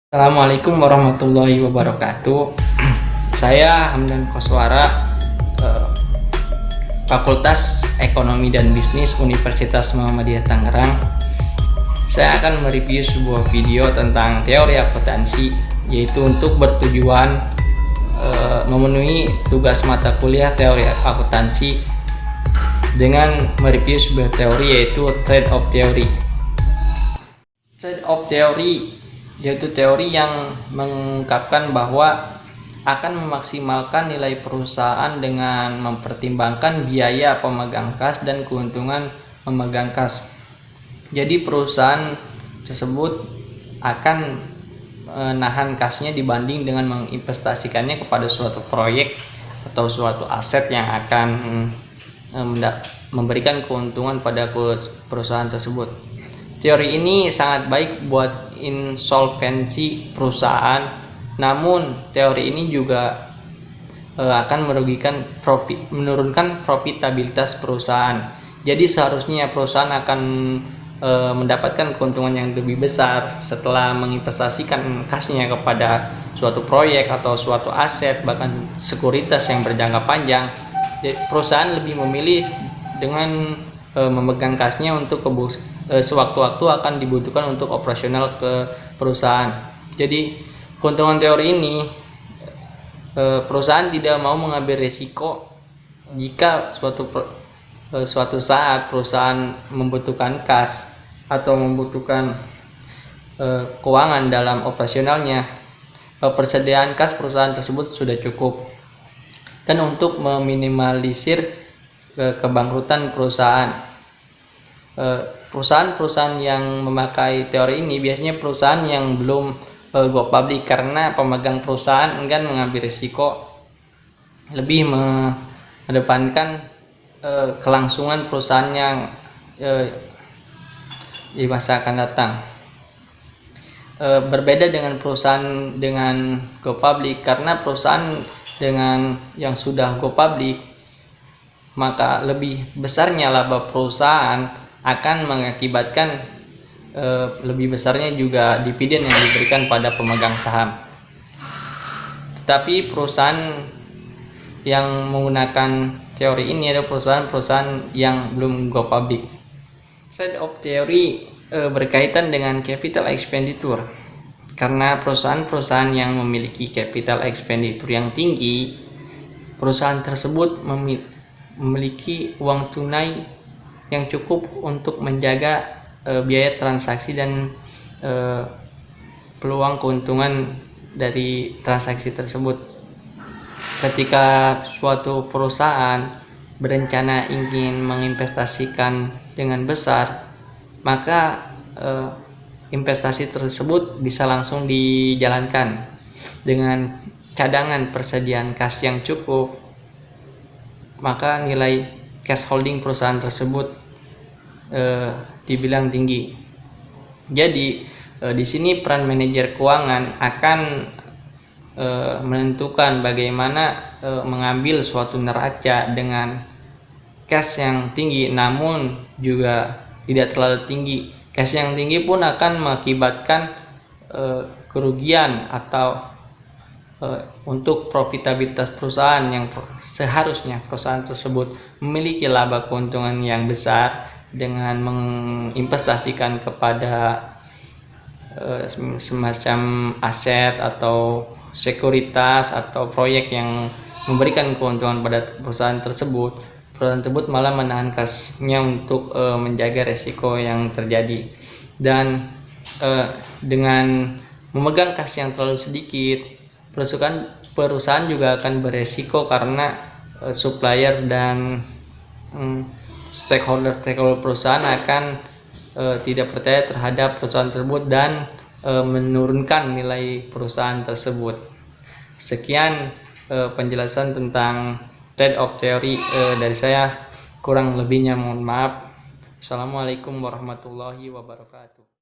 Assalamualaikum warahmatullahi wabarakatuh. Saya Hamdan Koswara, Fakultas Ekonomi dan Bisnis Universitas Muhammadiyah Tangerang. Saya akan mereview sebuah video tentang teori akuntansi, yaitu untuk bertujuan memenuhi tugas mata kuliah teori akuntansi dengan mereview sebuah teori, yaitu trade-off theory. Trade-off theory yaitu teori yang mengungkapkan bahwa akan memaksimalkan nilai perusahaan dengan mempertimbangkan biaya pemegang kas dan keuntungan pemegang kas. Jadi perusahaan tersebut akan menahan kasnya dibanding dengan menginvestasikannya kepada suatu proyek atau suatu aset yang akan memberikan keuntungan pada perusahaan tersebut. Teori ini sangat baik buat insolvensi perusahaan, namun teori ini juga akan menurunkan profitabilitas perusahaan. Jadi seharusnya perusahaan akan mendapatkan keuntungan yang lebih besar setelah menginvestasikan kasnya kepada suatu proyek atau suatu aset, bahkan sekuritas yang berjangka panjang. Jadi, perusahaan lebih memilih dengan memegang kasnya untuk sewaktu-waktu akan dibutuhkan untuk operasional ke perusahaan. Jadi keuntungan teori ini, perusahaan tidak mau mengambil risiko jika suatu saat perusahaan membutuhkan kas atau membutuhkan keuangan dalam operasionalnya, persediaan kas perusahaan tersebut sudah cukup. Dan untuk meminimalisir kebangkrutan perusahaan, perusahaan-perusahaan yang memakai teori ini biasanya perusahaan yang belum go public, karena pemegang perusahaan enggan mengambil risiko, lebih mengedepankan kelangsungan perusahaan yang di masa akan datang. Berbeda dengan perusahaan dengan go public, karena perusahaan dengan yang sudah go public, maka lebih besarnya laba perusahaan akan mengakibatkan lebih besarnya juga dividen yang diberikan pada pemegang saham. Tetapi perusahaan yang menggunakan teori ini adalah perusahaan-perusahaan yang belum go public. Trade-off theory berkaitan dengan capital expenditure, karena perusahaan-perusahaan yang memiliki capital expenditure yang tinggi, perusahaan tersebut memiliki uang tunai yang cukup untuk menjaga biaya transaksi dan peluang keuntungan dari transaksi tersebut. Ketika suatu perusahaan berencana ingin menginvestasikan dengan besar, maka investasi tersebut bisa langsung dijalankan dengan cadangan persediaan kas yang cukup, maka nilai cash holding perusahaan tersebut dibilang tinggi. Jadi di sini peran manajer keuangan akan menentukan bagaimana mengambil suatu neraca dengan cash yang tinggi namun juga tidak terlalu tinggi. Cash yang tinggi pun akan mengakibatkan kerugian atau untuk profitabilitas perusahaan yang seharusnya perusahaan tersebut memiliki laba keuntungan yang besar dengan menginvestasikan kepada semacam aset atau sekuritas atau proyek yang memberikan keuntungan pada perusahaan tersebut. Perusahaan tersebut malah menahan kasnya untuk menjaga resiko yang terjadi, dan dengan memegang kas yang terlalu sedikit, perusahaan juga akan beresiko karena supplier dan stakeholder perusahaan akan tidak percaya terhadap perusahaan tersebut dan menurunkan nilai perusahaan tersebut. Sekian penjelasan tentang trade-off theory dari saya, kurang lebihnya mohon maaf. Assalamualaikum warahmatullahi wabarakatuh.